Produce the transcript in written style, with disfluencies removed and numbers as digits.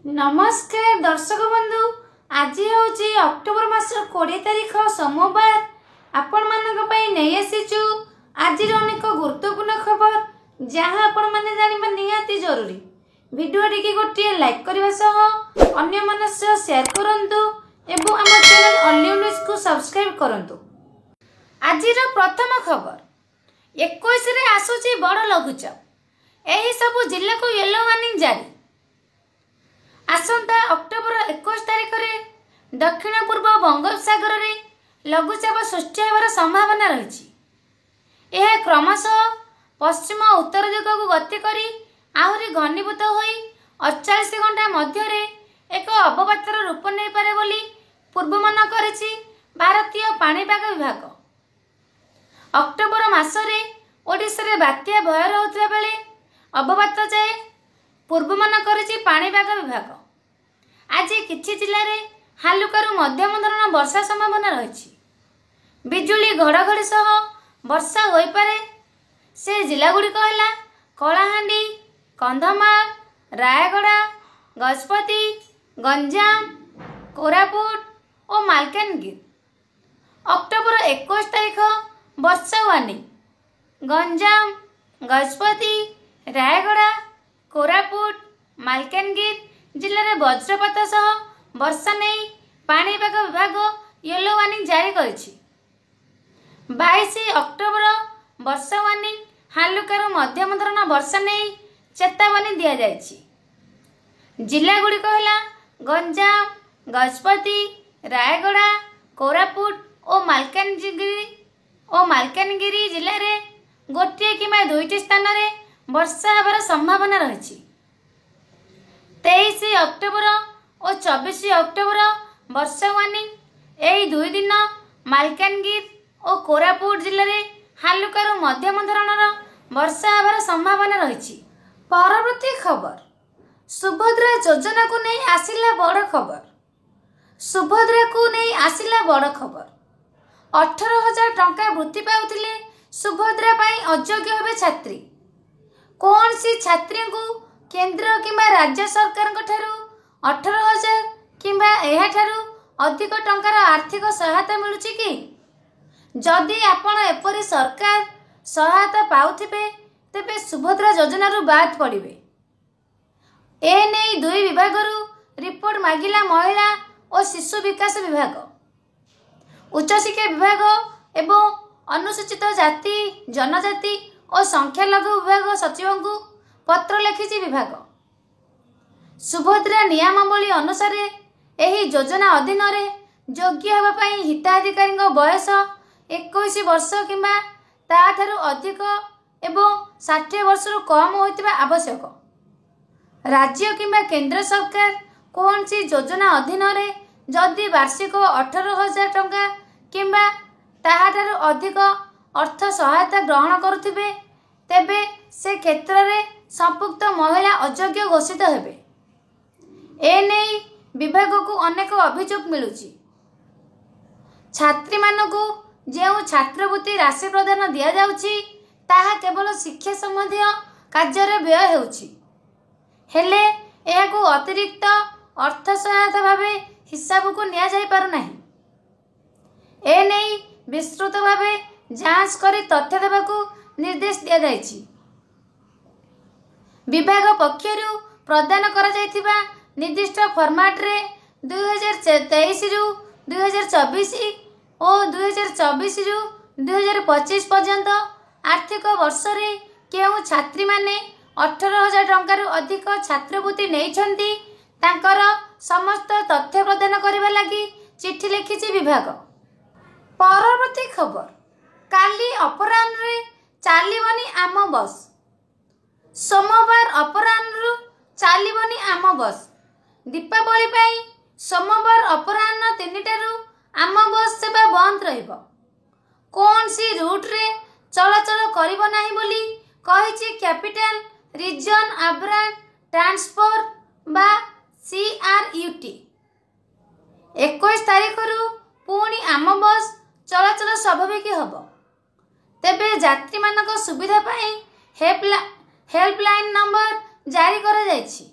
नमस्कार दर्शक बंधु। आज हूँ अक्टोबर मास 20 तारीख सोमवार। आपण मानक पई नहीं आसीचु आज अनेक गुरुत्वपूर्ण खबर जहाँ आपण माने जानिबा निहाती जरूरी। वीडियो टिके गोटे लाइक करबा सह अन्य मन सह शेयर करंतु एवं आम चैनल ऑनलाइन न्यूज को सब्सक्राइब करंतु। आज प्रथम खबर 21 रे आसुची बड़ लघुचाप। एही सब जिला को येलो वार्निंग जारी। आसंता अक्टोबर 21 तारीख रे दक्षिण पूर्व बंगोपसागर रे लघुचाप सृष्टि होबार संभावना रही। यह क्रमशः पश्चिम उत्तर दिग को गति करी आहुरी घनीभूत होई 48 घंटा मध्य एक अवपातर रूप नहीं पारे बोली पूर्वानुमान करिछि भारतीय पाणीपाग विभाग। अक्टोबर मासरे ओडिशा रे बात्या भय रहउतबा बेले अवपात जाए पूर्वानुमान करिछि पाणीपाग विभाग। आज किछि जिल्ला रे हालुकारू मध्यम धरण वर्षा संभावना रही। बिजुली घड़घड़ी सह वर्षा होई पारे। से जिला गुड़िक है कलाहांडी, कंधमाल, रायगड़ा, गजपति, गंजाम, कोरापुट और मालकानगिरी। अक्टोबर 21 तारीख वर्षा वार्निंग। गंजाम, गजपति, रायगड़ा, कोरापुट, मालकानगिरी जिले में वज्रपात सह वर्षा नहीं पाणीपाग विभाग येलो वार्निंग जारी करिछि। 22 अक्टोबर वर्षा वार्निंग हालुकारू मध्यम धरण वर्षा नहीं चेतावनी दिया जाइछि। जिला गुड़िक है गंजाम, गजपति, रायगड़ा, कोरापुट और मालकानगिरी जिले में गोटे कि दुईटी स्थान रे वर्षा होबार संभावना रही। 23 अक्टोबर और 24 अक्टोबर वर्षा वार्निंग। यही दुई दिन मालकानगिरी और कोरापुट जिले में हालुकारू मध्यम धरणर वर्षा होबार संभावना रही। परवर्ती खबर सुभद्रा योजना को नहीं आसिला बड़ खबर। सुभद्रा को नहीं आसिला बड़ खबर। 18,000 टंका वृत्ति पाउथिले सुभद्रा पाई अयोग्य हेबे छात्री। कौन सी छात्री को केंद्र किंबा राज्य सरकार ठारू 18,000 किंबा एहा ठारू अधिक टंकार आर्थिक सहायता मिलुची कि? जदि आपण एपरी सरकार सहायता पाउथिबे तेबे सुभद्रा योजना रु बाद पड़िबे। ए नै दुई विभाग रु रिपोर्ट मागिला महिला और शिशु विकास विभाग। उच्च शिक्षा विभाग एवं अनुसूचित जाति जनजाति और संख्यालघु विभाग सचिव को पत्र लिखिछि विभाग। सुभद्रा नियमावली अनुसार एही योजना अधीन रे योग्य होबा पई हिताधिकारी बयस 21 वर्ष किंबा ताठारु अधिक एवं 60 वर्ष रु कम होइतिबा आवश्यक। राज्य किंबा केंद्र सरकार कौन सी योजना अधीन रे जदि वार्षिक 18,000 टंका किंबा ताठारु अधिक अर्थ सहायता ग्रहण करुथिबे तेबे से क्षेत्र रे संपुक्त महिला अयोग्य घोषित हेबे। एने विभाग को अनेक अभियोग मिलुची। छात्री मानकु जेउ छात्रवृत्ति राशि प्रदान दिया जाउची ताहा केवल शिक्षा संबंधी कार्य रे व्यय हेउची। हेले एहाकु अतिरिक्त अर्थ सहायता भावे हिसाब को निया जाई पारु नाही। एने विस्तृत भावे जांच करी तथ्य देबाकू निर्देश दिया जाइछि। विभाग पक्षरु प्रदान करा जायथिबा निर्दिष्ट फॉर्मेट रे 2023 रु 2024 और 2024 रु 2025 पर्यंत आर्थिक वर्ष रे केउ छात्री माने 18,000 टंका रु अधिक छात्रवृत्ति नेइछंती तांकर समस्त तथ्य प्रदान करबा लागि चिट्ठी लिखिछि विभाग। परवर्ती खबर काली अपराह्न रे चालिबनी आम बस। सोमवार अपराह्न चालिबनी आम बस। दीपावली पाई सोमवार अपराह्न 3टारू आम बस सेवा बंद रहिबो। कौन सी रूट रे चलाचल करिबो नाही बोली कहिछि कैपिटल रीजन अर्बन ट्रांसपोर्ट बा CRUT। 21 तारीख रु पुणी आम बस चलाचल स्वाभाविक हबो। तेबे यात्री मानक सुविधा पाई हेल्पलाइन नंबर जारी करा जायछि।